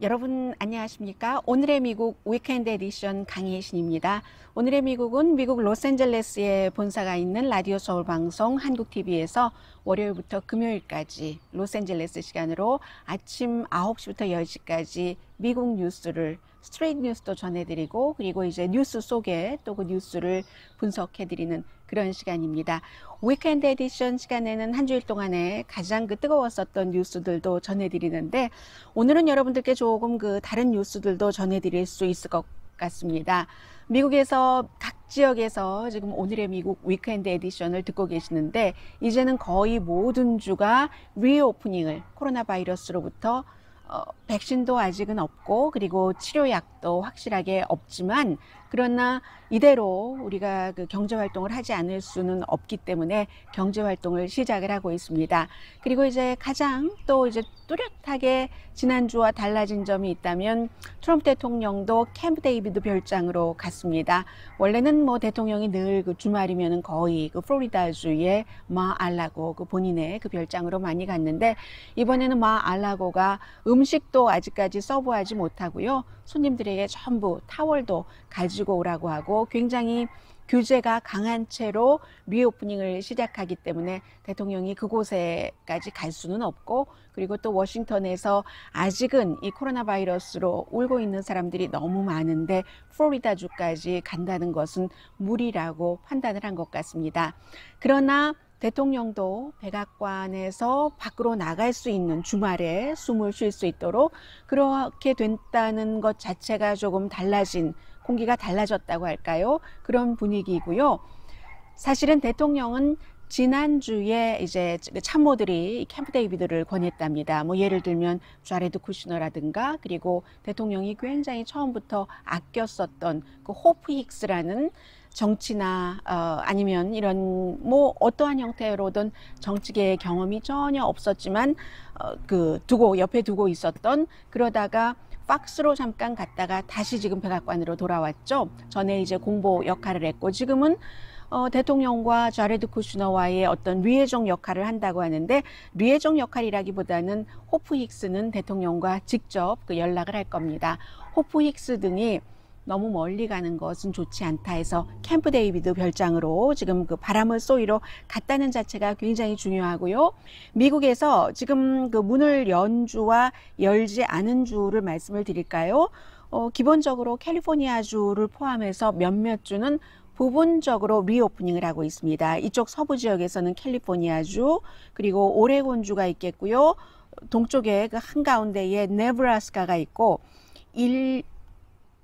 여러분 안녕하십니까? 오늘의 미국 위켄드 에디션 강희신입니다. 오늘의 미국은 미국 로스앤젤레스에 본사가 있는 라디오 서울 방송 한국TV에서 월요일부터 금요일까지 로스앤젤레스 시간으로 아침 9시부터 10시까지 미국 뉴스를 스트레이트 뉴스도 전해드리고 그리고 이제 뉴스 속에 또 그 뉴스를 분석해드리는 그런 시간입니다. 위켄드 에디션 시간에는 한 주일 동안에 가장 뜨거웠었던 뉴스들도 전해드리는데 오늘은 여러분들께 조금 다른 뉴스들도 전해드릴 수 있을 것 같습니다. 미국에서 각 지역에서 지금 오늘의 미국 위켄드 에디션을 듣고 계시는데 이제는 거의 모든 주가 리오프닝을 코로나 바이러스로부터 백신도 아직은 없고 그리고 치료약도 확실하게 없지만 그러나 이대로 우리가 경제활동을 하지 않을 수는 없기 때문에 경제활동을 시작을 하고 있습니다. 그리고 이제 가장 또 이제 뚜렷하게 지난주와 달라진 점이 있다면 트럼프 대통령도 캠프 데이비드 별장으로 갔습니다. 원래는 대통령이 늘 주말이면은 거의 플로리다주의 마알라고 본인의 별장으로 많이 갔는데 이번에는 마알라고가 음식도 아직까지 서브하지 못하고요. 손님들에게 전부 타월도 가지고 오라고 하고 굉장히 규제가 강한 채로 리오프닝을 시작하기 때문에 대통령이 그곳에까지 갈 수는 없고 그리고 또 워싱턴에서 아직은 이 코로나 바이러스로 울고 있는 사람들이 너무 많은데 플로리다주까지 간다는 것은 무리라고 판단을 한 것 같습니다. 그러나 대통령도 백악관에서 밖으로 나갈 수 있는 주말에 숨을 쉴 수 있도록 그렇게 된다는 것 자체가 조금 달라진 공기가 달라졌다고 할까요? 그런 분위기이고요. 사실은 대통령은 지난주에 이제 참모들이 캠프 데이비드를 권했답니다. 예를 들면 자레드 쿠시너라든가 그리고 대통령이 굉장히 처음부터 아껴 썼던 호프 힉스라는 정치나 아니면 이런 어떠한 형태로든 정치계의 경험이 전혀 없었지만 옆에 두고 있었던 그러다가 팍스로 잠깐 갔다가 다시 지금 백악관으로 돌아왔죠. 전에 이제 공보 역할을 했고 지금은 대통령과 자레드 쿠슈너와의 어떤 리에종 역할을 한다고 하는데 리에종 역할이라기보다는 호프 힉스는 대통령과 직접 연락을 할 겁니다. 호프 힉스 등이 너무 멀리 가는 것은 좋지 않다 해서 캠프 데이비드 별장으로 지금 바람을 쏘이러 갔다는 자체가 굉장히 중요하고요. 미국에서 지금 문을 연 주와 열지 않은 주를 말씀을 드릴까요? 기본적으로 캘리포니아주를 포함해서 몇몇 주는 부분적으로 리오프닝을 하고 있습니다. 이쪽 서부 지역에서는 캘리포니아주 그리고 오레곤주가 있겠고요. 동쪽에 한가운데에 네브라스카가 있고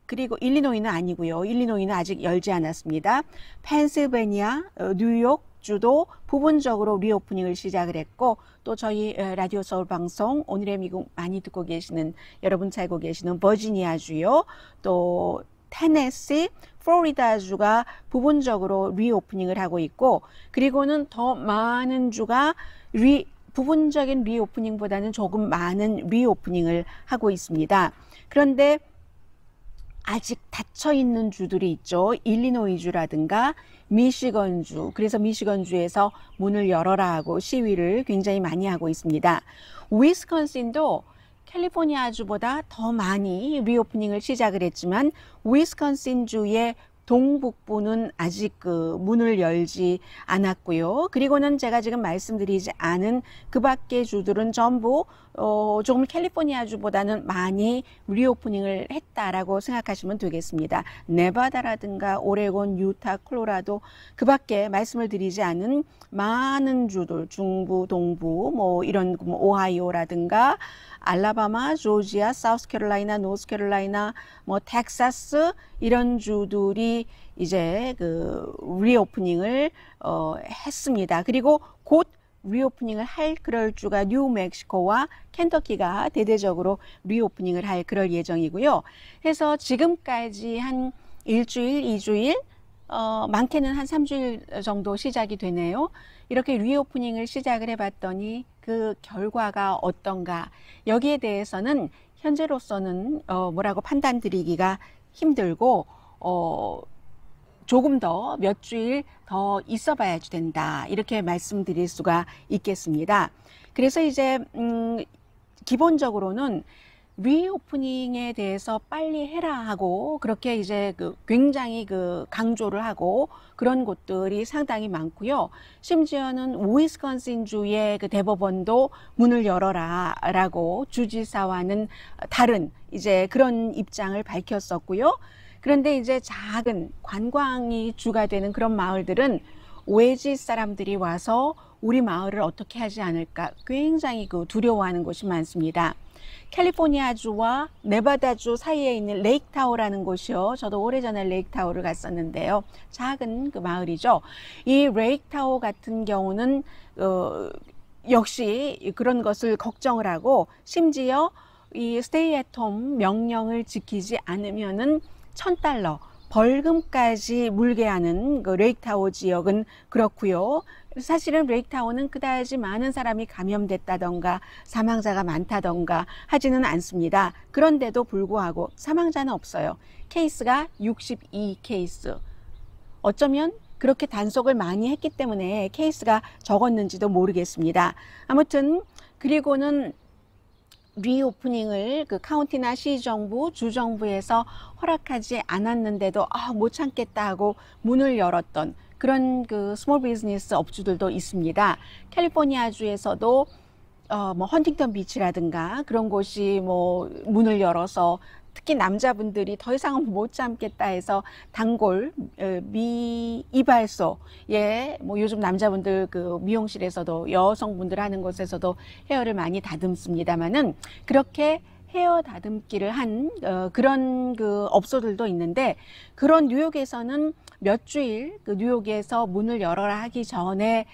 그리고 일리노이는 아니고요. 일리노이는 아직 열지 않았습니다. 펜실베니아, 뉴욕 주도 부분적으로 리오프닝을 시작을 했고 또 저희 라디오 서울 방송 오늘의 미국 많이 듣고 계시는 여러분 잘 알고 계시는 버지니아주요. 또 테네시, 플로리다주가 부분적으로 리오프닝을 하고 있고 그리고는 더 많은 주가 부분적인 리오프닝보다는 조금 많은 리오프닝을 하고 있습니다. 그런데 아직 닫혀있는 주들이 있죠. 일리노이주라든가 미시건주. 그래서 미시건주에서 문을 열어라 하고 시위를 굉장히 많이 하고 있습니다. 위스콘신도 캘리포니아주보다 더 많이 리오프닝을 시작을 했지만 위스콘신주의 동북부는 아직 문을 열지 않았고요. 그리고는 제가 지금 말씀드리지 않은 그 밖의 주들은 전부 조금 캘리포니아주보다는 많이 리오프닝을 했다라고 생각하시면 되겠습니다. 네바다라든가 오레곤, 유타, 콜로라도 그 밖에 말씀을 드리지 않은 많은 주들, 중부, 동부, 이런 오하이오라든가 알라바마, 조지아, 사우스캐롤라이나, 노스캐롤라이나, 텍사스 이런 주들이 이제 리오프닝을 했습니다. 그리고 곧 리오프닝을 할 그럴 주가 뉴멕시코와 켄터키가 대대적으로 리오프닝을 할 그럴 예정이고요. 해서 지금까지 한 일주일, 2주일, 많게는 한 3주일 정도 시작이 되네요. 이렇게 리오프닝을 시작을 해봤더니 그 결과가 어떤가 여기에 대해서는 현재로서는 뭐라고 판단 드리기가 힘들고 조금 더 몇 주일 더 있어 봐야지 된다 이렇게 말씀드릴 수가 있겠습니다. 그래서 이제 기본적으로는 리오프닝에 대해서 빨리 해라 하고 그렇게 이제 굉장히 강조를 하고 그런 곳들이 상당히 많고요. 심지어는 위스콘신주의 대법원도 문을 열어라라고 주지사와는 다른 이제 그런 입장을 밝혔었고요. 그런데 이제 작은 관광이 주가 되는 그런 마을들은 외지 사람들이 와서 우리 마을을 어떻게 하지 않을까 굉장히 두려워하는 곳이 많습니다. 캘리포니아주와 네바다주 사이에 있는 레이크타워라는 곳이요. 저도 오래전에 레이크타워를 갔었는데요. 작은 마을이죠. 이 레이크타워 같은 경우는 역시 그런 것을 걱정을 하고 심지어 이 스테이 앳 홈 명령을 지키지 않으면은 $1,000 벌금까지 물게 하는 레이크타워 지역은 그렇고요. 사실은 레이크타워는 그다지 많은 사람이 감염됐다던가 사망자가 많다던가 하지는 않습니다. 그런데도 불구하고 사망자는 없어요. 케이스가 62 케이스. 어쩌면 그렇게 단속을 많이 했기 때문에 케이스가 적었는지도 모르겠습니다. 아무튼 그리고는 리오프닝을 카운티나 시정부, 주정부에서 허락하지 않았는데도 못 참겠다 하고 문을 열었던 그런 스몰 비즈니스 업주들도 있습니다. 캘리포니아주에서도 헌팅턴 비치라든가 그런 곳이 문을 열어서 특히 남자분들이 더 이상은 못 참겠다 해서 단골 이발소에 요즘 남자분들 미용실에서도 여성분들 하는 곳에서도 헤어를 많이 다듬습니다만은 그렇게 헤어 다듬기를 한 그런 업소들도 있는데 그런 뉴욕에서는 몇 주일 뉴욕에서 문을 열어라 하기 전에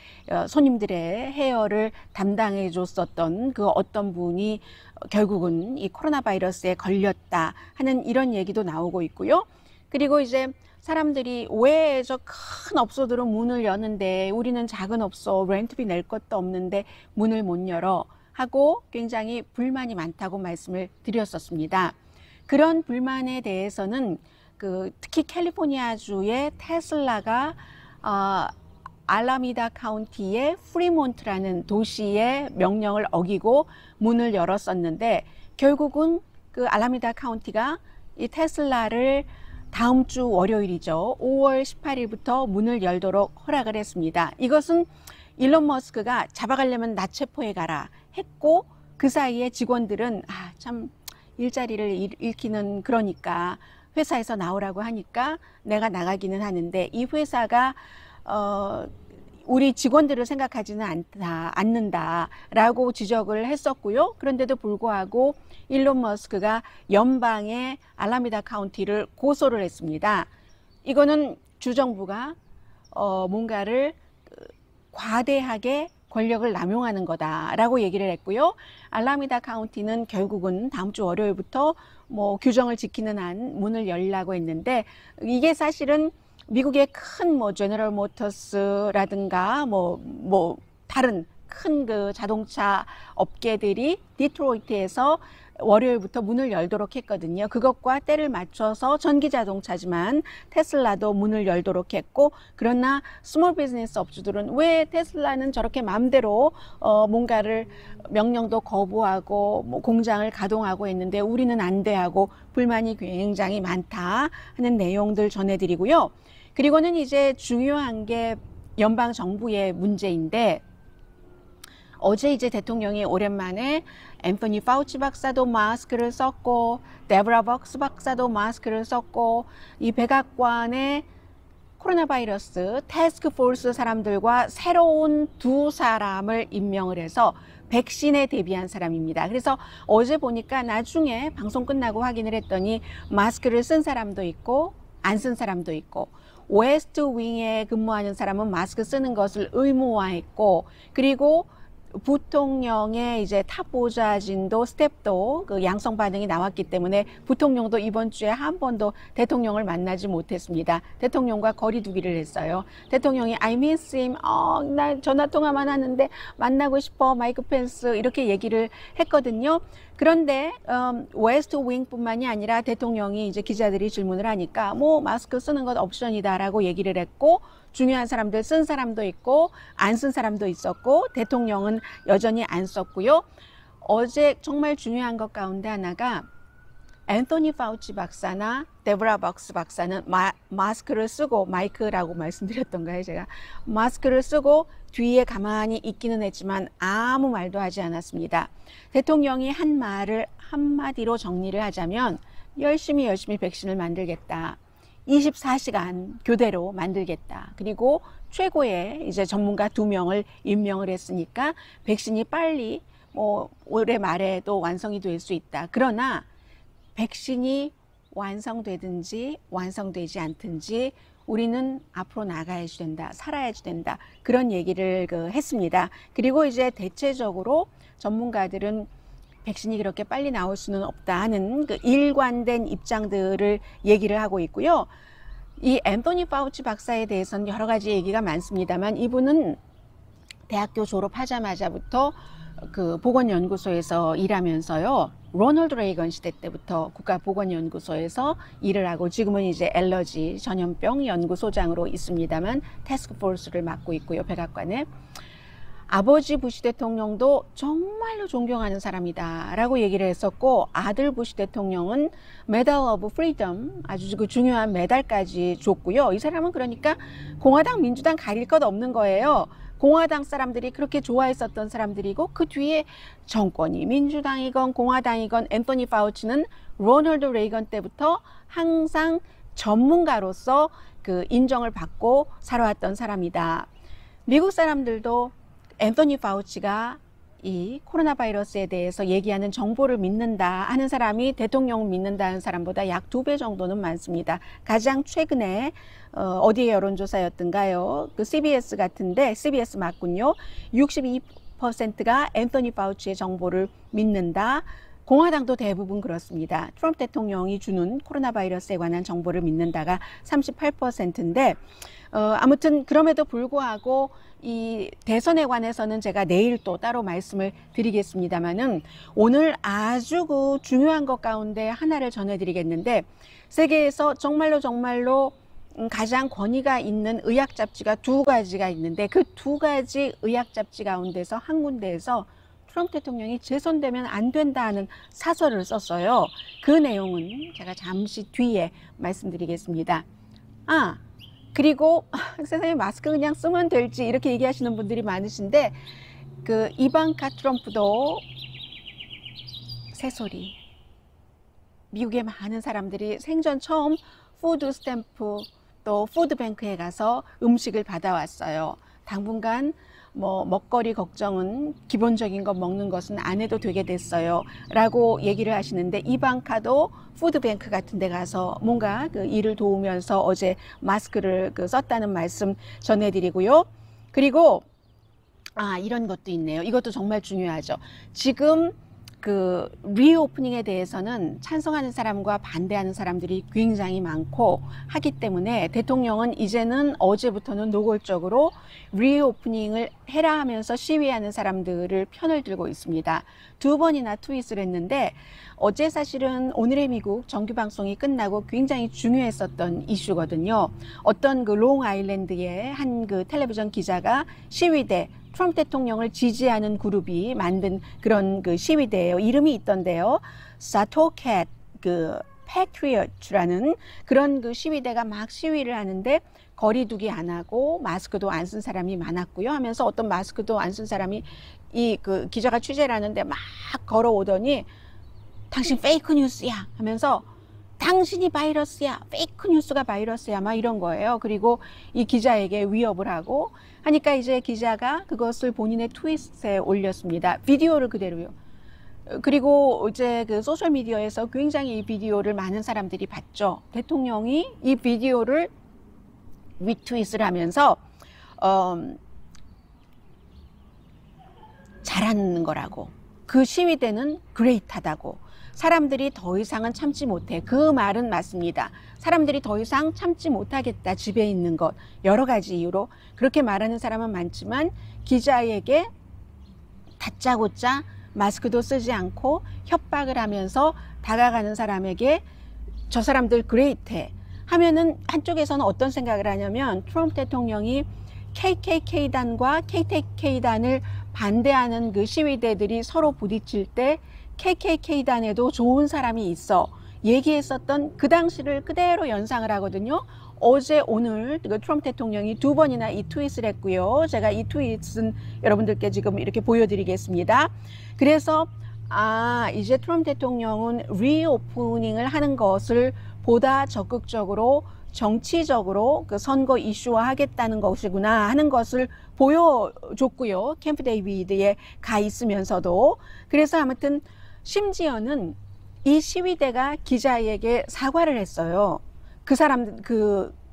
손님들의 헤어를 담당해 줬었던 어떤 분이 결국은 이 코로나 바이러스에 걸렸다 하는 이런 얘기도 나오고 있고요. 그리고 이제 사람들이 왜 저 큰 업소들은 문을 여는데 우리는 작은 업소 렌트비 낼 것도 없는데 문을 못 열어 하고 굉장히 불만이 많다고 말씀을 드렸었습니다. 그런 불만에 대해서는 특히 캘리포니아주의 테슬라가 알라미다 카운티의 프리몬트라는 도시의 명령을 어기고 문을 열었었는데 결국은 알라미다 카운티가 이 테슬라를 다음 주 월요일이죠. 5월 18일부터 문을 열도록 허락을 했습니다. 이것은 일론 머스크가 잡아가려면 나체포해 가라 했고 그 사이에 직원들은 참 일자리를 잃기는 그러니까 회사에서 나오라고 하니까 내가 나가기는 하는데 이 회사가 우리 직원들을 생각하지는 않는다라고 지적을 했었고요. 그런데도 불구하고 일론 머스크가 연방의 알라미다 카운티를 고소를 했습니다. 이거는 주정부가 뭔가를 과대하게 권력을 남용하는 거다라고 얘기를 했고요. 알라미다 카운티는 결국은 다음 주 월요일부터 규정을 지키는 한 문을 열려고 했는데 이게 사실은 미국의 큰 제너럴 모터스라든가 다른 큰 자동차 업계들이 디트로이트에서 월요일부터 문을 열도록 했거든요. 그것과 때를 맞춰서 전기 자동차지만 테슬라도 문을 열도록 했고 그러나 스몰 비즈니스 업주들은 왜 테슬라는 저렇게 마음대로 뭔가를 명령도 거부하고 공장을 가동하고 있는데 우리는 안 돼 하고 불만이 굉장히 많다 하는 내용들 전해드리고요. 그리고는 이제 중요한 게 연방 정부의 문제인데 어제 이제 대통령이 오랜만에 앤서니 파우치 박사도 마스크를 썼고 데브라 벅스 박사도 마스크를 썼고 이 백악관의 코로나 바이러스 태스크 포스 사람들과 새로운 2사람을 임명을 해서 백신에 대비한 사람입니다. 그래서 어제 보니까 나중에 방송 끝나고 확인을 했더니 마스크를 쓴 사람도 있고 안 쓴 사람도 있고 웨스트 윙에 근무하는 사람은 마스크 쓰는 것을 의무화했고 그리고 부통령의 이제 탑 보좌진도 스텝도 양성 반응이 나왔기 때문에 부통령도 이번 주에 한 번도 대통령을 만나지 못했습니다. 대통령과 거리두기를 했어요. 대통령이 I miss him, 나 전화 통화만 하는데 만나고 싶어, 마이크 펜스 이렇게 얘기를 했거든요. 그런데 웨스트 윙뿐만이 아니라 대통령이 이제 기자들이 질문을 하니까 마스크 쓰는 것 옵션이다라고 얘기를 했고 중요한 사람들 쓴 사람도 있고 안 쓴 사람도 있었고 대통령은 여전히 안 썼고요. 어제 정말 중요한 것 가운데 하나가 앤토니 파우치 박사나 데브라 박스 박사는 마스크를 쓰고, 마이크라고 말씀드렸던가요? 제가 마스크를 쓰고 뒤에 가만히 있기는 했지만 아무 말도 하지 않았습니다. 대통령이 한 말을 한마디로 정리를 하자면 열심히 백신을 만들겠다. 24시간 교대로 만들겠다. 그리고 최고의 이제 전문가 2명을 임명을 했으니까 백신이 빨리 올해 말에도 완성이 될 수 있다. 그러나 백신이 완성되든지 완성되지 않든지 우리는 앞으로 나가야지 된다, 살아야지 된다, 그런 얘기를 했습니다. 그리고 이제 대체적으로 전문가들은 백신이 그렇게 빨리 나올 수는 없다 하는 일관된 입장들을 얘기를 하고 있고요. 이 앤토니 파우치 박사에 대해서는 여러 가지 얘기가 많습니다만, 이분은 대학교 졸업하자마자부터 보건연구소에서 일하면서요, 로널드 레이건 시대 때부터 국가보건연구소에서 일을 하고 지금은 이제 엘러지 전염병 연구소장으로 있습니다만 태스크포스를 맡고 있고요, 백악관에. 아버지 부시 대통령도 정말로 존경하는 사람이다 라고 얘기를 했었고, 아들 부시 대통령은 메달 오브 프리덤, 아주 중요한 메달까지 줬고요. 이 사람은 그러니까 공화당 민주당 가릴 것 없는 거예요. 공화당 사람들이 그렇게 좋아했었던 사람들이고, 그 뒤에 정권이 민주당이건 공화당이건 앤토니 파우치는 로널드 레이건 때부터 항상 전문가로서 인정을 받고 살아왔던 사람이다. 미국 사람들도 앤토니 파우치가 이 코로나 바이러스에 대해서 얘기하는 정보를 믿는다 하는 사람이 대통령을 믿는다는 사람보다 약 2배 정도는 많습니다. 가장 최근에 어디의 여론조사였던가요? CBS 같은데, CBS 맞군요. 62%가 앤토니 파우치의 정보를 믿는다. 공화당도 대부분 그렇습니다. 트럼프 대통령이 주는 코로나 바이러스에 관한 정보를 믿는다가 38%인데 아무튼 그럼에도 불구하고 이 대선에 관해서는 제가 내일 또 따로 말씀을 드리겠습니다만은, 오늘 아주 중요한 것 가운데 하나를 전해드리겠는데, 세계에서 정말로 가장 권위가 있는 의학 잡지가 2가지가 있는데, 그 2가지 의학 잡지 가운데서 한 군데에서 트럼프 대통령이 재선되면 안 된다는 사설을 썼어요. 그 내용은 제가 잠시 뒤에 말씀드리겠습니다. 그리고 세상에 마스크 그냥 쓰면 될지 이렇게 얘기하시는 분들이 많으신데, 이방카 트럼프도 새소리. 미국의 많은 사람들이 생전 처음 푸드 스탬프 또 푸드뱅크에 가서 음식을 받아왔어요. 당분간 먹거리 걱정은 기본적인 거 먹는 것은 안 해도 되게 됐어요 라고 얘기를 하시는데, 이방카도 푸드뱅크 같은 데 가서 뭔가 일을 도우면서 어제 마스크를 썼다는 말씀 전해드리고요. 그리고 이런 것도 있네요. 이것도 정말 중요하죠. 지금 리오프닝에 대해서는 찬성하는 사람과 반대하는 사람들이 굉장히 많고 하기 때문에, 대통령은 이제는 어제부터는 노골적으로 리오프닝을 해라 하면서 시위하는 사람들을 편을 들고 있습니다. 2번이나 트윗을 했는데, 어제 사실은 오늘의 미국 정규 방송이 끝나고 굉장히 중요했었던 이슈거든요. 어떤 롱 아일랜드의 한 텔레비전 기자가 시위대, 트럼프 대통령을 지지하는 그룹이 만든 그런 시위대예요. 이름이 있던데요. 사토캣 패트리어트라는 그런 시위대가 막 시위를 하는데, 거리두기 안 하고 마스크도 안 쓴 사람이 많았고요 하면서, 어떤 마스크도 안 쓴 사람이 기자가 취재를 하는데 막 걸어오더니 당신 페이크 뉴스야 하면서, 당신이 바이러스야, 페이크 뉴스가 바이러스야, 막 이런 거예요. 그리고 이 기자에게 위협을 하고 하니까 이제 기자가 그것을 본인의 트윗에 올렸습니다. 비디오를 그대로요. 그리고 이제 소셜미디어에서 굉장히 이 비디오를 많은 사람들이 봤죠. 대통령이 이 비디오를 리트윗을 하면서 잘하는 거라고, 그 시위대는 그레이트하다고, 사람들이 더 이상은 참지 못해. 그 말은 맞습니다. 사람들이 더 이상 참지 못하겠다, 집에 있는 것, 여러 가지 이유로 그렇게 말하는 사람은 많지만, 기자에게 다짜고짜 마스크도 쓰지 않고 협박을 하면서 다가가는 사람에게 저 사람들 그레이트해 하면은, 한쪽에서는 어떤 생각을 하냐면, 트럼프 대통령이 KKK단과 KKK단을 반대하는 그 시위대들이 서로 부딪힐 때 KKK단에도 좋은 사람이 있어 얘기했었던 그 당시를 그대로 연상을 하거든요. 어제 오늘 그 트럼프 대통령이 2번이나 이 트윗을 했고요. 제가 이 트윗은 여러분들께 지금 이렇게 보여드리겠습니다. 그래서 이제 트럼프 대통령은 리오프닝을 하는 것을 보다 적극적으로 정치적으로 그 선거 이슈화 하겠다는 것이구나 하는 것을 보여줬고요. 캠프 데이비드에 가 있으면서도. 그래서 아무튼 심지어는 이 시위대가 기자에게 사과를 했어요.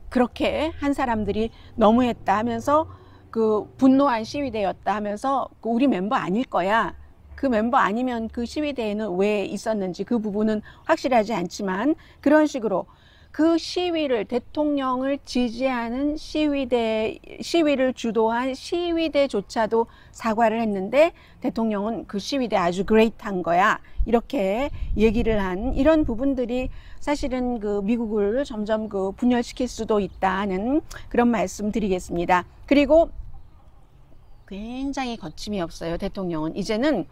그렇게 한 사람들이 너무했다 하면서 그 분노한 시위대였다 하면서 우리 멤버 아닐 거야. 그 멤버 아니면 그 시위대에는 왜 있었는지 그 부분은 확실하지 않지만 그런 식으로 그 시위를 대통령을 지지하는 시위를 주도한 시위대조차도 사과를 했는데 대통령은 그 시위대 아주 그레이트한 거야. 이렇게 얘기를 한 이런 부분들이 사실은 그 미국을 점점 그 분열시킬 수도 있다는 그런 말씀 드리겠습니다. 그리고 굉장히 거침이 없어요. 대통령은 이제는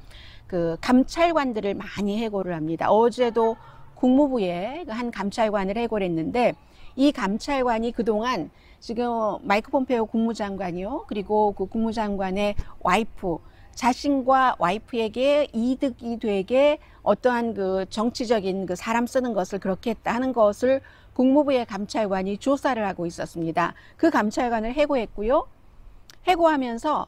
그 감찰관들을 많이 해고를 합니다. 어제도 국무부에 한 감찰관을 해고를 했는데 이 감찰관이 그동안 지금 마이크 폼페오 국무장관이요. 그리고 그 국무장관의 와이프, 자신과 와이프에게 이득이 되게 어떠한 그 정치적인 그 사람 쓰는 것을 그렇게 했다 하는 것을 국무부의 감찰관이 조사를 하고 있었습니다. 그 감찰관을 해고했고요. 해고하면서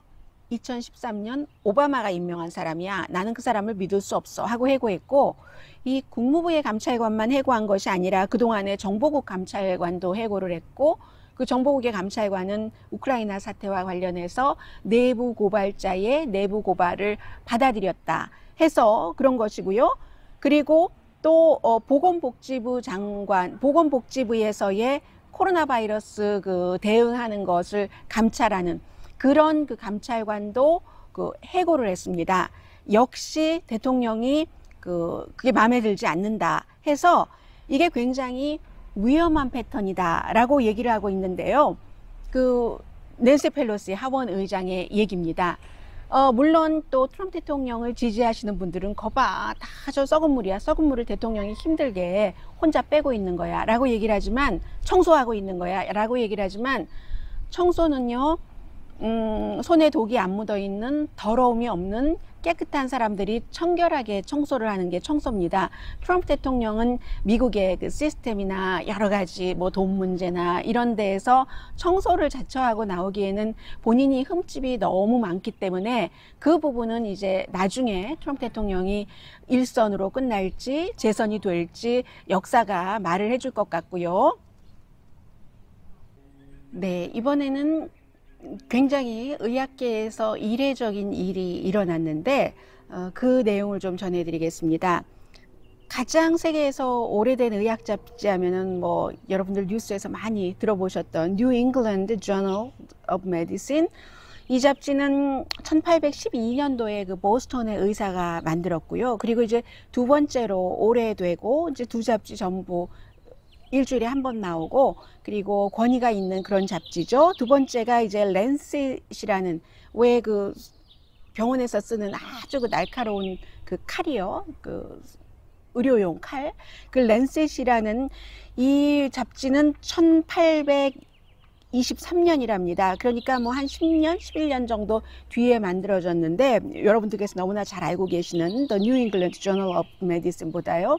2013년 오바마가 임명한 사람이야. 나는 그 사람을 믿을 수 없어 하고 해고했고 이 국무부의 감찰관만 해고한 것이 아니라 그동안의 정보국 감찰관도 해고를 했고 그 정보국의 감찰관은 우크라이나 사태와 관련해서 내부 고발자의 내부 고발을 받아들였다 해서 그런 것이고요. 그리고 또 보건복지부 장관, 보건복지부에서의 코로나 바이러스 그 대응하는 것을 감찰하는 그런 그 감찰관도 그 해고를 했습니다. 역시 대통령이 그게 마음에 들지 않는다 해서 이게 굉장히 위험한 패턴이다라고 얘기를 하고 있는데요. 그 낸시 펠로시 하원 의장의 얘기입니다. 물론 또 트럼프 대통령을 지지하시는 분들은 거봐 다 저 썩은 물이야. 썩은 물을 대통령이 힘들게 혼자 빼고 있는 거야 라고 얘기를 하지만 청소하고 있는 거야 라고 얘기를 하지만 청소는요 손에 독이 안 묻어 있는 더러움이 없는 깨끗한 사람들이 청결하게 청소를 하는 게 청소입니다. 트럼프 대통령은 미국의 그 시스템이나 여러 가지 뭐 돈 문제나 이런 데에서 청소를 자처하고 나오기에는 본인이 흠집이 너무 많기 때문에 그 부분은 이제 나중에 트럼프 대통령이 일선으로 끝날지 재선이 될지 역사가 말을 해줄 것 같고요. 네, 이번에는 굉장히 의학계에서 이례적인 일이 일어났는데 그 내용을 좀 전해드리겠습니다. 가장 세계에서 오래된 의학 잡지 하면은 뭐 여러분들 뉴스에서 많이 들어보셨던 New England Journal of Medicine 이 잡지는 1812년도에 그 보스턴의 의사가 만들었고요. 그리고 이제 두 번째로 오래되고 이제 두 잡지 전부 일주일에 한 번 나오고 그리고 권위가 있는 그런 잡지죠. 두 번째가 이제 랜셋이라는 왜 그 병원에서 쓰는 아주 그 날카로운 그 칼이요. 그 의료용 칼. 그 랜셋이라는 이 잡지는 1823년이랍니다. 그러니까 뭐 한 10년, 11년 정도 뒤에 만들어졌는데 여러분들께서 너무나 잘 알고 계시는 The New England Journal of Medicine보다요.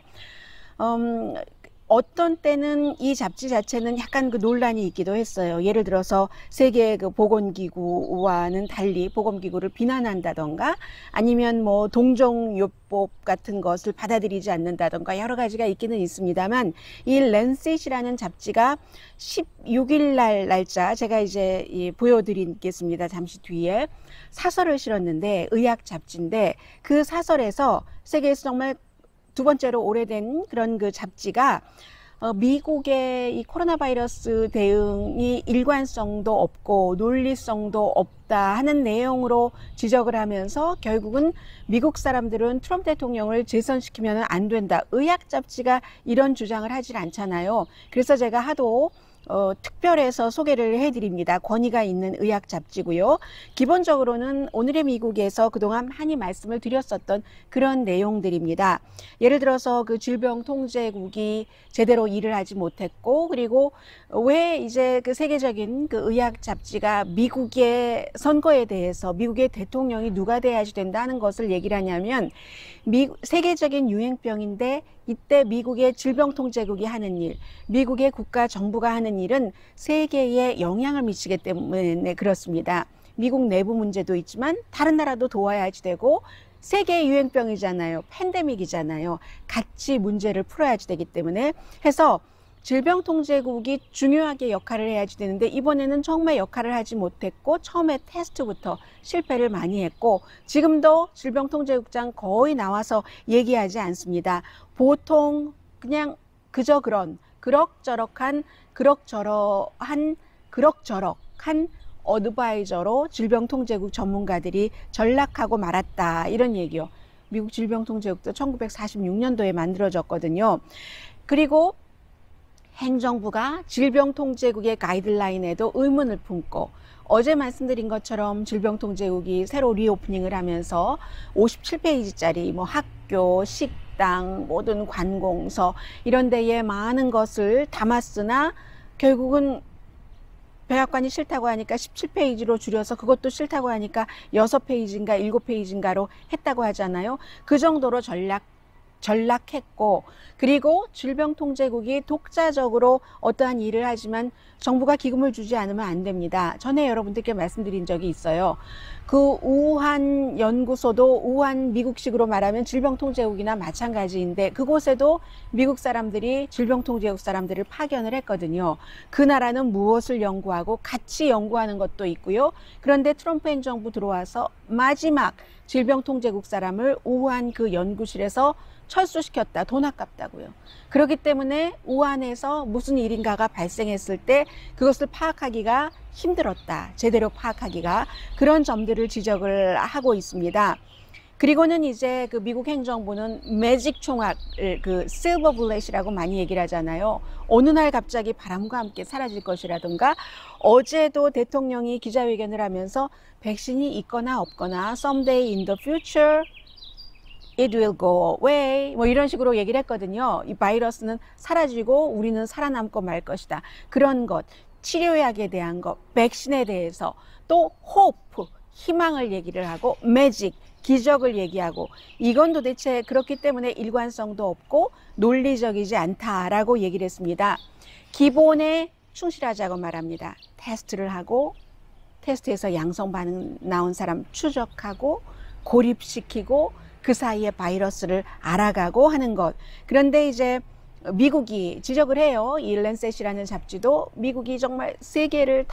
어떤 때는 이 잡지 자체는 약간 그 논란이 있기도 했어요. 예를 들어서 세계 그 보건기구와는 달리 보건기구를 비난한다던가 아니면 뭐 동종요법 같은 것을 받아들이지 않는다던가 여러 가지가 있기는 있습니다만 이 랜셋이라는 잡지가 16일 날짜 제가 이제 보여드리겠습니다. 잠시 뒤에 사설을 실었는데 의학 잡지인데 그 사설에서 세계에서 정말 두 번째로 오래된 그런 그 잡지가 미국의 이 코로나 바이러스 대응이 일관성도 없고 논리성도 없다 하는 내용으로 지적을 하면서 결국은 미국 사람들은 트럼프 대통령을 재선시키면 안 된다. 의학 잡지가 이런 주장을 하질 않잖아요. 그래서 제가 하도 특별해서 소개를 해드립니다. 권위가 있는 의학 잡지고요. 기본적으로는 오늘의 미국에서 그동안 많이 말씀을 드렸었던 그런 내용들입니다. 예를 들어서 그 질병통제국이 제대로 일을 하지 못했고, 그리고 왜 이제 그 세계적인 그 의학 잡지가 미국의 선거에 대해서 미국의 대통령이 누가 돼야지 된다는 것을 얘기를 하냐면, 세계적인 유행병인데 이때 미국의 질병통제국이 하는 일, 미국의 국가 정부가 하는 일은 세계에 영향을 미치기 때문에 그렇습니다. 미국 내부 문제도 있지만 다른 나라도 도와야지 되고, 세계 유행병이잖아요. 팬데믹이잖아요. 같이 문제를 풀어야지 되기 때문에 해서 질병통제국이 중요하게 역할을 해야지 되는데, 이번에는 정말 역할을 하지 못했고 처음에 테스트부터 실패를 많이 했고, 지금도 질병통제국장 거의 나와서 얘기하지 않습니다. 보통 그냥 그저 그런 그럭저럭한 어드바이저로 질병통제국 전문가들이 전락하고 말았다, 이런 얘기요. 미국 질병통제국도 1946년도에 만들어졌거든요. 그리고 행정부가 질병통제국의 가이드라인에도 의문을 품고, 어제 말씀드린 것처럼 질병통제국이 새로 리오프닝을 하면서 57페이지짜리 뭐 학교, 식당, 모든 관공서 이런 데에 많은 것을 담았으나 결국은 백악관이 싫다고 하니까 17페이지로 줄여서, 그것도 싫다고 하니까 6페이지인가 7페이지인가로 했다고 하잖아요. 그 정도로 전락했고, 그리고 질병통제국이 독자적으로 어떠한 일을 하지만 정부가 기금을 주지 않으면 안 됩니다. 전에 여러분들께 말씀드린 적이 있어요. 그 우한 연구소도 우한 미국식으로 말하면 질병통제국이나 마찬가지인데, 그곳에도 미국 사람들이 질병통제국 사람들을 파견을 했거든요. 그 나라는 무엇을 연구하고 같이 연구하는 것도 있고요. 그런데 트럼프 행정부 들어와서 마지막 질병통제국 사람을 우한 그 연구실에서 철수시켰다. 돈 아깝다고요. 그렇기 때문에 우한에서 무슨 일인가가 발생했을 때 그것을 파악하기가 힘들었다. 제대로 파악하기가. 그런 점들을 지적을 하고 있습니다. 그리고는 이제 그 미국 행정부는 매직 총알을, 그 실버 불렛이라고 많이 얘기를 하잖아요. 어느 날 갑자기 바람과 함께 사라질 것이라든가, 어제도 대통령이 기자회견을 하면서 백신이 있거나 없거나 someday in the future it will go away 뭐 이런 식으로 얘기를 했거든요. 이 바이러스는 사라지고 우리는 살아남고 말 것이다. 그런 것, 치료약에 대한 것, 백신에 대해서, 또 hope, 희망을 얘기를 하고, magic, 기적을 얘기하고, 이건 도대체 그렇기 때문에 일관성도 없고 논리적이지 않다라고 얘기를 했습니다. 기본에 충실하자고 말합니다. 테스트를 하고, 테스트에서 양성 반응 나온 사람 추적하고 고립시키고 그 사이에 바이러스를 알아가고 하는 것. 그런데 이제 미국이 지적을 해요. 이 랜셋이라는 잡지도 미국이 정말 세계에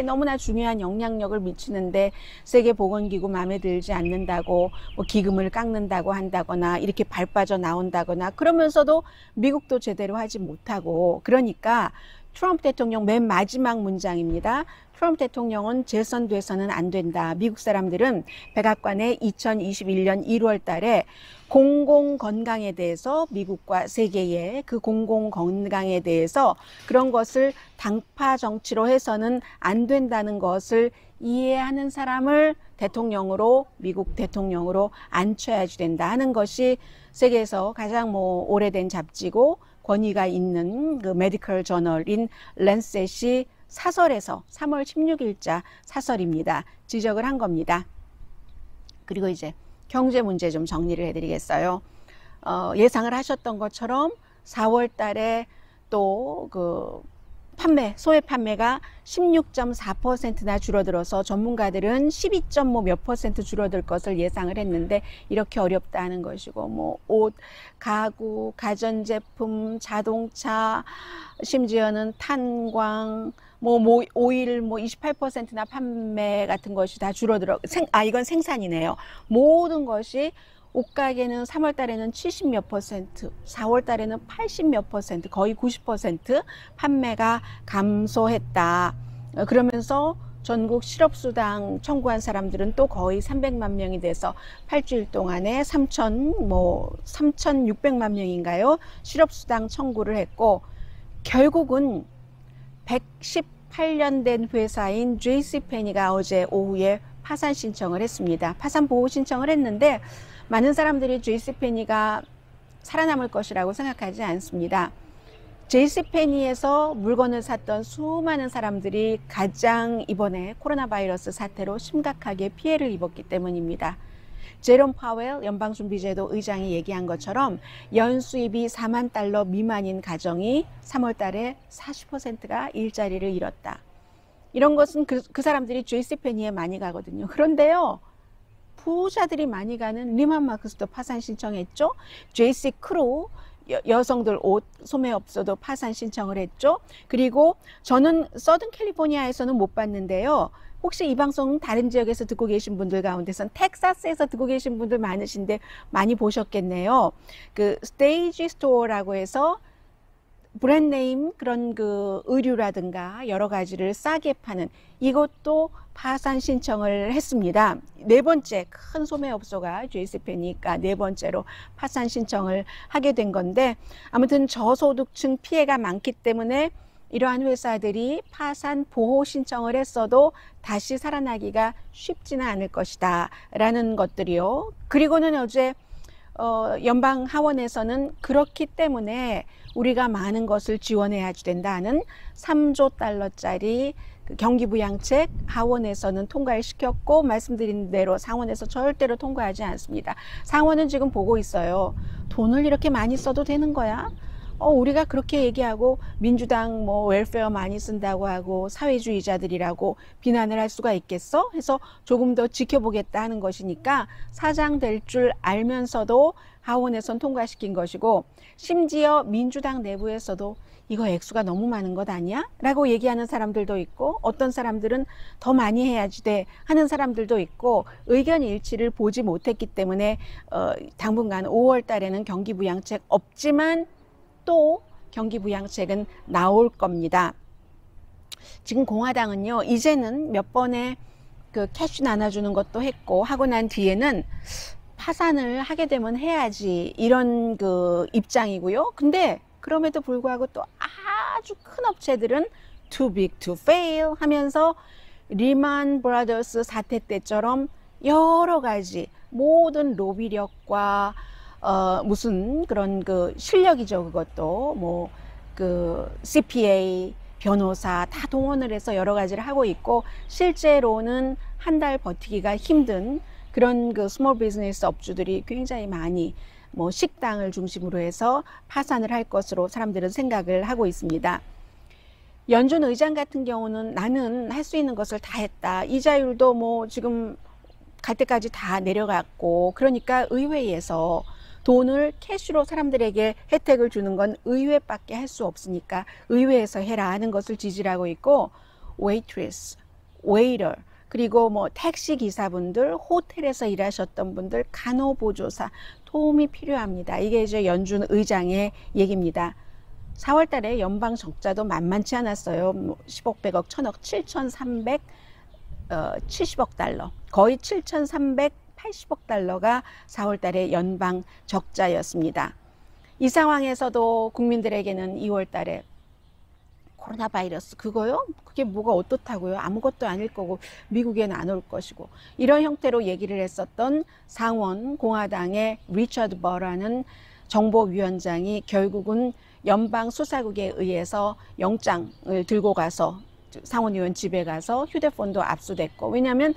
너무나 중요한 영향력을 미치는데 세계보건기구 마음에 들지 않는다고 뭐 기금을 깎는다고 한다거나 이렇게 발빠져 나온다거나, 그러면서도 미국도 제대로 하지 못하고, 그러니까 트럼프 대통령 맨 마지막 문장입니다. 트럼프 대통령은 재선돼서는 안 된다. 미국 사람들은 백악관에 2021년 1월 달에 공공건강에 대해서, 미국과 세계의 그 공공건강에 대해서 그런 것을 당파 정치로 해서는 안 된다는 것을 이해하는 사람을 대통령으로, 미국 대통령으로 앉혀야지 된다 하는 것이 세계에서 가장 오래된 잡지고 권위가 있는 그 메디컬 저널인 랜셋이 사설에서 3월 16일자 사설입니다. 지적을 한 겁니다. 그리고 이제 경제 문제 좀 정리를 해드리겠어요. 예상을 하셨던 것처럼 4월 달에 또 그 소외 판매가 16.4%나 줄어들어서 전문가들은 12.몇% 줄어들 것을 예상을 했는데, 이렇게 어렵다 하는 것이고, 옷, 가구, 가전제품, 자동차, 심지어는 탄광, 오일 28%나 판매 같은 것이 다 줄어들어, 이건 생산이네요. 모든 것이, 옷가게는 3월 달에는 70몇 %, 4월 달에는 80몇 %, 거의 90% 판매가 감소했다. 그러면서 전국 실업수당 청구한 사람들은 또 거의 300만 명이 돼서 8주일 동안에 3,600만 명인가요? 실업수당 청구를 했고, 결국은 118년 된 회사인 JCPenney가 어제 오후에 파산 신청을 했습니다. 파산 보호 신청을 했는데 많은 사람들이 JCPenney가 살아남을 것이라고 생각하지 않습니다. JCPenney에서 물건을 샀던 수많은 사람들이 가장 이번에 코로나 바이러스 사태로 심각하게 피해를 입었기 때문입니다. 제롬 파웰 연방준비제도 의장이 얘기한 것처럼 연수입이 4만 달러 미만인 가정이 3월 달에 40%가 일자리를 잃었다. 이런 것은 그 사람들이 JCPenney에 많이 가거든요. 그런데요, 부자들이 많이 가는 리만 마크스도 파산 신청했죠. JC크루 여성들 옷 소매업소도 파산 신청을 했죠. 그리고 저는 서든 캘리포니아에서는 못 봤는데요. 혹시 이 방송 다른 지역에서 듣고 계신 분들 가운데선 텍사스에서 듣고 계신 분들 많으신데 많이 보셨겠네요. 그 스테이지 스토어라고 해서 브랜드네임 그런 그 의류라든가 여러 가지를 싸게 파는 이것도 파산 신청을 했습니다. 네 번째 큰 소매업소가 JCPenney가 네 번째로 파산 신청을 하게 된 건데, 아무튼 저소득층 피해가 많기 때문에 이러한 회사들이 파산 보호 신청을 했어도 다시 살아나기가 쉽지는 않을 것이다 라는 것들이요. 그리고는 어제 연방 하원에서는 그렇기 때문에 우리가 많은 것을 지원해야 된다는 3조 달러짜리 경기부양책 하원에서는 통과를 시켰고, 말씀드린 대로 상원에서 절대로 통과하지 않습니다. 상원은 지금 보고 있어요. 돈을 이렇게 많이 써도 되는 거야? 우리가 그렇게 얘기하고 민주당 뭐 웰페어 많이 쓴다고 하고 사회주의자들이라고 비난을 할 수가 있겠어? 해서 조금 더 지켜보겠다 하는 것이니까 사장될 줄 알면서도 하원에선 통과시킨 것이고, 심지어 민주당 내부에서도 이거 액수가 너무 많은 것 아니야? 라고 얘기하는 사람들도 있고, 어떤 사람들은 더 많이 해야지 돼 하는 사람들도 있고, 의견 일치를 보지 못했기 때문에 당분간 5월 달에는 경기부양책 없지만 또 경기부양책은 나올 겁니다. 지금 공화당은요, 이제는 몇 번의 그 캐시 나눠주는 것도 했고, 하고 난 뒤에는 파산을 하게 되면 해야지 이런 그 입장이고요. 근데 그럼에도 불구하고 또 아주 큰 업체들은 too big to fail 하면서 리만 브라더스 사태 때처럼 여러 가지 모든 로비력과 무슨 그런 그 실력이죠. 그것도 뭐 그 CPA 변호사 다 동원을 해서 여러 가지를 하고 있고, 실제로는 한 달 버티기가 힘든 그런 그 스몰 비즈니스 업주들이 굉장히 많이 뭐 식당을 중심으로 해서 파산을 할 것으로 사람들은 생각을 하고 있습니다. 연준 의장 같은 경우는 나는 할 수 있는 것을 다 했다. 이자율도 뭐 지금 갈 때까지 다 내려갔고, 그러니까 의회에서 돈을 캐시로 사람들에게 혜택을 주는 건 의회밖에 할 수 없으니까 의회에서 해라 하는 것을 지지하고 있고, waitress, waiter, 그리고 뭐 택시 기사분들, 호텔에서 일하셨던 분들, 간호보조사 도움이 필요합니다. 이게 이제 연준 의장의 얘기입니다. 4월 달에 연방 적자도 만만치 않았어요. 10억, 100억, 1000억, 7,370억 달러, 거의 7,380억 달러가 4월 달에 연방 적자였습니다. 이 상황에서도 국민들에게는 2월 달에 코로나 바이러스 그거요? 그게 뭐가 어떻다고요? 아무것도 아닐 거고 미국에는 안 올 것이고, 이런 형태로 얘기를 했었던 상원 공화당의 리처드 버라는 정보위원장이 결국은 연방 수사국에 의해서 영장을 들고 가서 상원의원 집에 가서 휴대폰도 압수됐고, 왜냐하면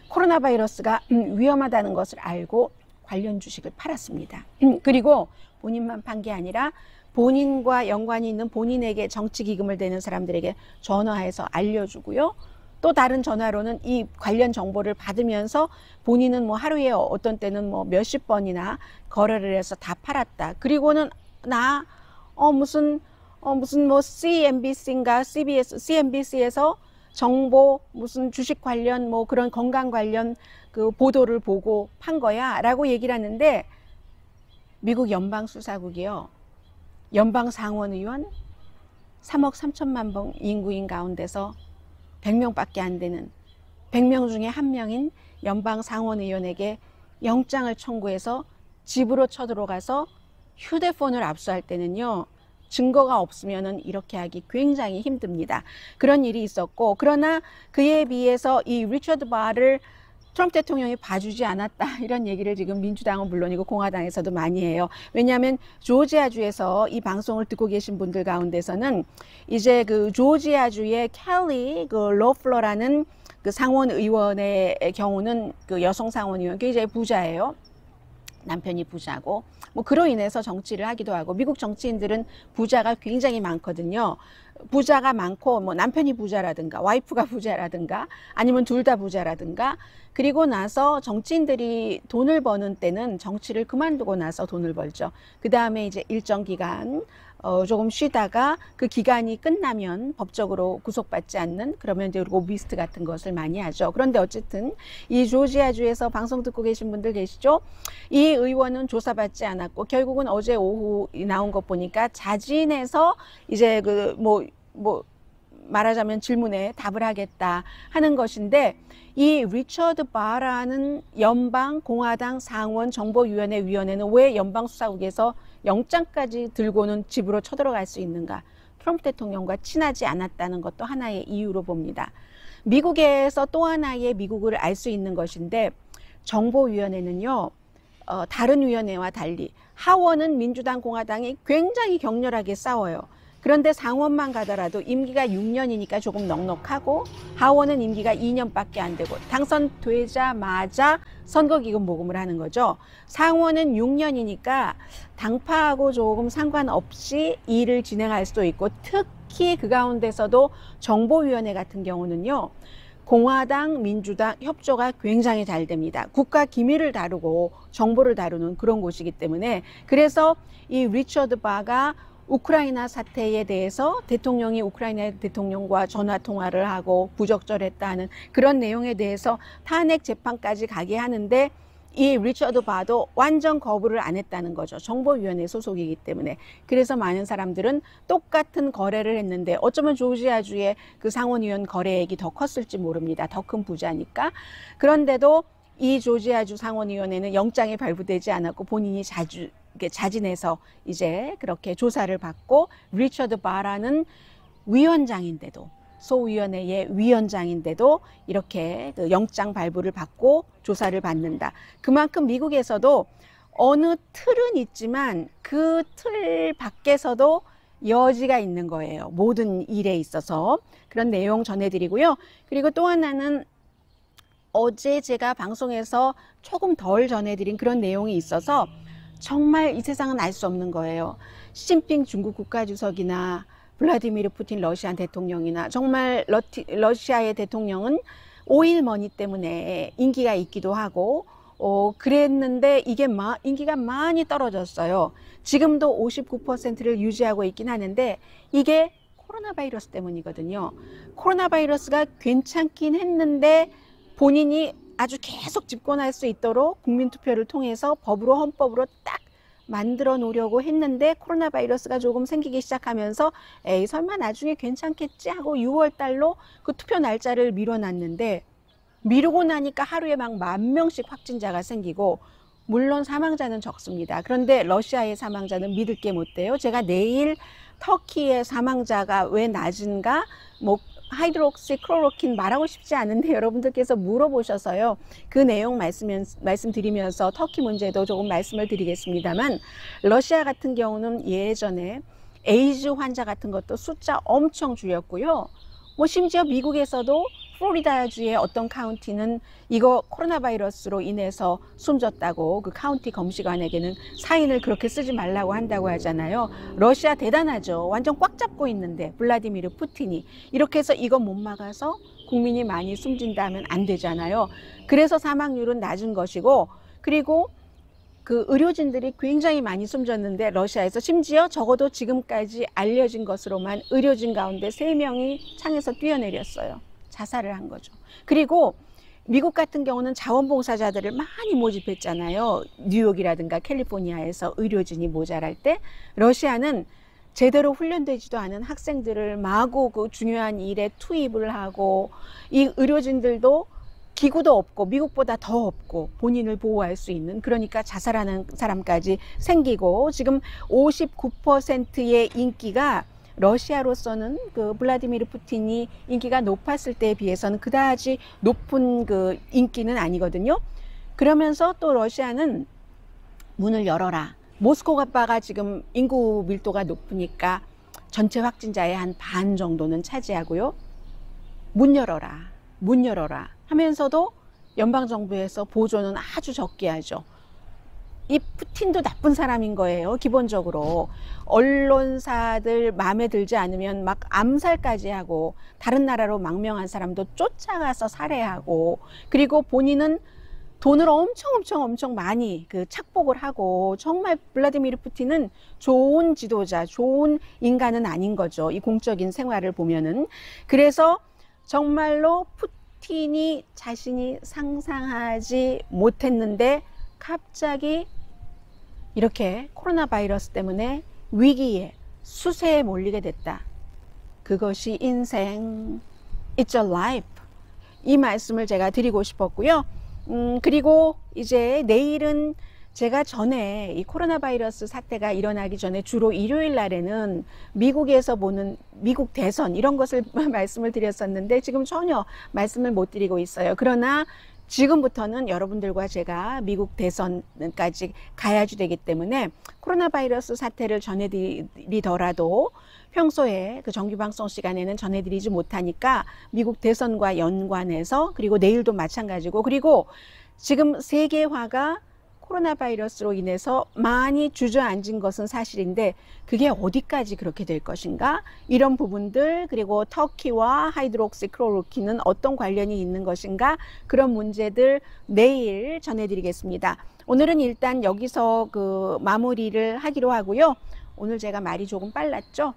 코로나 바이러스가 위험하다는 것을 알고 관련 주식을 팔았습니다. 그리고 본인만 판 게 아니라 본인과 연관이 있는 본인에게 정치기금을 대는 사람들에게 전화해서 알려주고요. 또 다른 전화로는 이 관련 정보를 받으면서 본인은 뭐 하루에 어떤 때는 뭐 몇십 번이나 거래를 해서 다 팔았다. 그리고는 나 무슨 뭐 CNBC인가 CNBC에서 정보 무슨 주식 관련 뭐 그런 건강 관련 그 보도를 보고 판 거야 라고 얘기를 하는데, 미국 연방수사국이요, 연방 상원의원 3억 3천만 명 인구인 가운데서 100명밖에 안 되는 100명 중에 한 명인 연방 상원의원에게 영장을 청구해서 집으로 쳐들어가서 휴대폰을 압수할 때는요, 증거가 없으면은 이렇게 하기 굉장히 힘듭니다. 그런 일이 있었고, 그러나 그에 비해서 이 리처드 바를 트럼프 대통령이 봐주지 않았다, 이런 얘기를 지금 민주당은 물론이고 공화당에서도 많이 해요. 왜냐하면 조지아주에서 이 방송을 듣고 계신 분들 가운데서는 이제 그 조지아주의 켈리 그 로플러라는 그 상원 의원의 경우는 그 여성 상원 의원 굉장히 부자예요. 남편이 부자고, 뭐 그로 인해서 정치를 하기도 하고, 미국 정치인들은 부자가 굉장히 많거든요. 부자가 많고, 뭐 남편이 부자라든가 와이프가 부자라든가 아니면 둘 다 부자라든가, 그리고 나서 정치인들이 돈을 버는 때는 정치를 그만두고 나서 돈을 벌죠. 그 다음에 이제 일정 기간 조금 쉬다가 그 기간이 끝나면 법적으로 구속받지 않는, 그러면 이제 로비스트 같은 것을 많이 하죠. 그런데 어쨌든 이 조지아주에서 방송 듣고 계신 분들 계시죠? 이 의원은 조사받지 않았고, 결국은 어제 오후 나온 것 보니까 자진해서 이제 말하자면 질문에 답을 하겠다 하는 것인데, 이 리처드 바라는 연방 공화당 상원 정보위원회 위원회는 왜 연방수사국에서 영장까지 들고는 집으로 쳐들어갈 수 있는가? 트럼프 대통령과 친하지 않았다는 것도 하나의 이유로 봅니다. 미국에서 또 하나의 미국을 알 수 있는 것인데, 정보위원회는요, 다른 위원회와 달리 하원은 민주당 공화당이 굉장히 격렬하게 싸워요. 그런데 상원만 가더라도 임기가 6년이니까 조금 넉넉하고, 하원은 임기가 2년밖에 안 되고 당선되자마자 선거기금 모금을 하는 거죠. 상원은 6년이니까 당파하고 조금 상관없이 일을 진행할 수도 있고, 특히 그 가운데서도 정보위원회 같은 경우는요, 공화당, 민주당 협조가 굉장히 잘 됩니다. 국가 기밀을 다루고 정보를 다루는 그런 곳이기 때문에, 그래서 이 리처드 바가 우크라이나 사태에 대해서 대통령이 우크라이나 대통령과 전화 통화를 하고 부적절했다는 그런 내용에 대해서 탄핵 재판까지 가게 하는데, 이 리처드 바도 완전 거부를 안 했다는 거죠. 정보위원회 소속이기 때문에. 그래서 많은 사람들은 똑같은 거래를 했는데, 어쩌면 조지아주의 그 상원의원 거래액이 더 컸을지 모릅니다. 더 큰 부자니까. 그런데도 이 조지아주 상원의원회는 영장이 발부되지 않았고, 본인이 자진해서 이제 그렇게 조사를 받고, 리처드 바라는 위원장인데도, 소위원회의 위원장인데도 이렇게 그 영장 발부를 받고 조사를 받는다. 그만큼 미국에서도 어느 틀은 있지만 그 틀 밖에서도 여지가 있는 거예요. 모든 일에 있어서. 그런 내용 전해드리고요. 그리고 또 하나는 어제 제가 방송에서 조금 덜 전해드린 그런 내용이 있어서 정말 이 세상은 알 수 없는 거예요. 시진핑 중국 국가주석이나 블라디미르 푸틴 러시아 대통령이나, 정말 러시아의 대통령은 오일 머니 때문에 인기가 있기도 하고 그랬는데, 이게 인기가 많이 떨어졌어요. 지금도 59%를 유지하고 있긴 하는데, 이게 코로나 바이러스 때문이거든요. 코로나 바이러스가 괜찮긴 했는데 본인이 아주 계속 집권할 수 있도록 국민투표를 통해서 법으로, 헌법으로 딱 만들어 놓으려고 했는데, 코로나 바이러스가 조금 생기기 시작하면서 에이 설마 나중에 괜찮겠지 하고 6월 달로 그 투표 날짜를 미뤄놨는데, 미루고 나니까 하루에 막 10,000명씩 확진자가 생기고, 물론 사망자는 적습니다. 그런데 러시아의 사망자는 믿을 게 못 돼요. 제가 내일 터키의 사망자가 왜 낮은가, 하이드록시클로로킨 말하고 싶지 않은데 여러분들께서 물어보셔서요, 그 내용 말씀드리면서 터키 문제도 조금 말씀을 드리겠습니다만, 러시아 같은 경우는 예전에 에이즈 환자 같은 것도 숫자 엄청 줄였고요. 심지어 미국에서도 플로리다주의 어떤 카운티는 이거 코로나 바이러스로 인해서 숨졌다고 그 카운티 검시관에게는 사인을 그렇게 쓰지 말라고 한다고 하잖아요. 러시아 대단하죠. 완전 꽉 잡고 있는데, 블라디미르 푸틴이. 이렇게 해서 이거 못 막아서 국민이 많이 숨진다면 안 되잖아요. 그래서 사망률은 낮은 것이고, 그리고 그 의료진들이 굉장히 많이 숨졌는데, 러시아에서 심지어 적어도 지금까지 알려진 것으로만 의료진 가운데 3명이 창에서 뛰어내렸어요. 자살을 한 거죠. 그리고 미국 같은 경우는 자원봉사자들을 많이 모집했잖아요. 뉴욕이라든가 캘리포니아에서 의료진이 모자랄 때, 러시아는 제대로 훈련되지도 않은 학생들을 마구 그 중요한 일에 투입을 하고, 이 의료진들도 기구도 없고 미국보다 더 없고 본인을 보호할 수 있는, 그러니까 자살하는 사람까지 생기고, 지금 59%의 인기가 러시아로서는 그 블라디미르 푸틴이 인기가 높았을 때에 비해서는 그다지 높은 그 인기는 아니거든요. 그러면서 또 러시아는 문을 열어라. 모스크바가 지금 인구 밀도가 높으니까 전체 확진자의 한 반 정도는 차지하고요. 문 열어라, 문 열어라 하면서도 연방정부에서 보조는 아주 적게 하죠. 이 푸틴도 나쁜 사람인 거예요. 기본적으로 언론사들 마음에 들지 않으면 막 암살까지 하고, 다른 나라로 망명한 사람도 쫓아가서 살해하고, 그리고 본인은 돈을 엄청 많이 그 착복을 하고, 정말 블라디미르 푸틴은 좋은 지도자, 좋은 인간은 아닌 거죠. 이 공적인 생활을 보면은. 그래서 정말로 푸틴이 자신이 상상하지 못했는데 갑자기 이렇게 코로나 바이러스 때문에 위기에, 수세에 몰리게 됐다. 그것이 인생, It's a life. 이 말씀을 제가 드리고 싶었고요. 그리고 이제 내일은 제가 전에 이 코로나 바이러스 사태가 일어나기 전에 주로 일요일 날에는 미국에서 보는 미국 대선 이런 것을 말씀을 드렸었는데 지금 전혀 말씀을 못 드리고 있어요. 그러나 지금부터는 여러분들과 제가 미국 대선까지 가야지 되기 때문에 코로나 바이러스 사태를 전해드리더라도 평소에 그 정규 방송 시간에는 전해드리지 못하니까 미국 대선과 연관해서, 그리고 내일도 마찬가지고, 그리고 지금 세계화가 코로나 바이러스로 인해서 많이 주저앉은 것은 사실인데 그게 어디까지 그렇게 될 것인가, 이런 부분들, 그리고 터키와 하이드록시클로로퀸은 어떤 관련이 있는 것인가, 그런 문제들 내일 전해드리겠습니다. 오늘은 일단 여기서 그 마무리를 하기로 하고요. 오늘 제가 말이 조금 빨랐죠?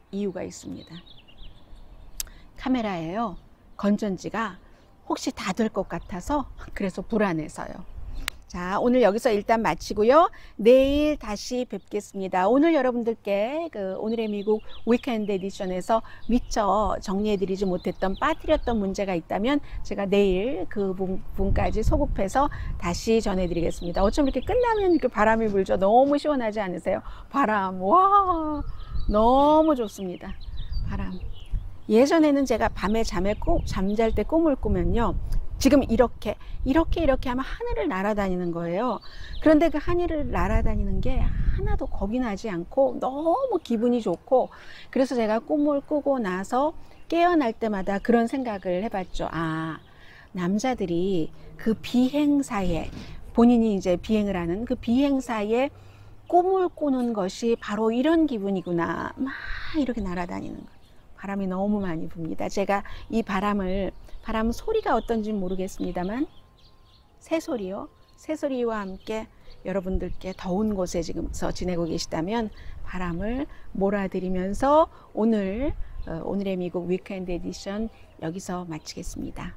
이유가 있습니다. 카메라예요. 건전지가 혹시 다 될 것 같아서, 그래서 불안해서요. 자, 오늘 여기서 일단 마치고요. 내일 다시 뵙겠습니다. 오늘 여러분들께 그 오늘의 미국 위켄드 에디션에서 미처 정리해드리지 못했던, 빠뜨렸던 문제가 있다면 제가 내일 그 부분까지 소급해서 다시 전해드리겠습니다. 어쩜 이렇게 끝나면 이렇게 바람이 불죠? 너무 시원하지 않으세요? 바람, 와, 너무 좋습니다. 바람. 예전에는 제가 밤에 잠잘 때 꿈을 꾸면요, 지금 이렇게 하면 하늘을 날아다니는 거예요. 그런데 그 하늘을 날아다니는 게 하나도 겁이 나지 않고 너무 기분이 좋고, 그래서 제가 꿈을 꾸고 나서 깨어날 때마다 그런 생각을 해봤죠. 아, 남자들이 그 비행사에, 본인이 이제 비행을 하는 그 비행사에 꿈을 꾸는 것이 바로 이런 기분이구나. 막 이렇게 날아다니는 거. 바람이 너무 많이 붑니다. 제가 이 바람 소리가 어떤지 모르겠습니다만 새소리요. 새소리와 함께 여러분들께 더운 곳에 지금서 지내고 계시다면 바람을 몰아드리면서 오늘의 미국 위켄드 에디션 여기서 마치겠습니다.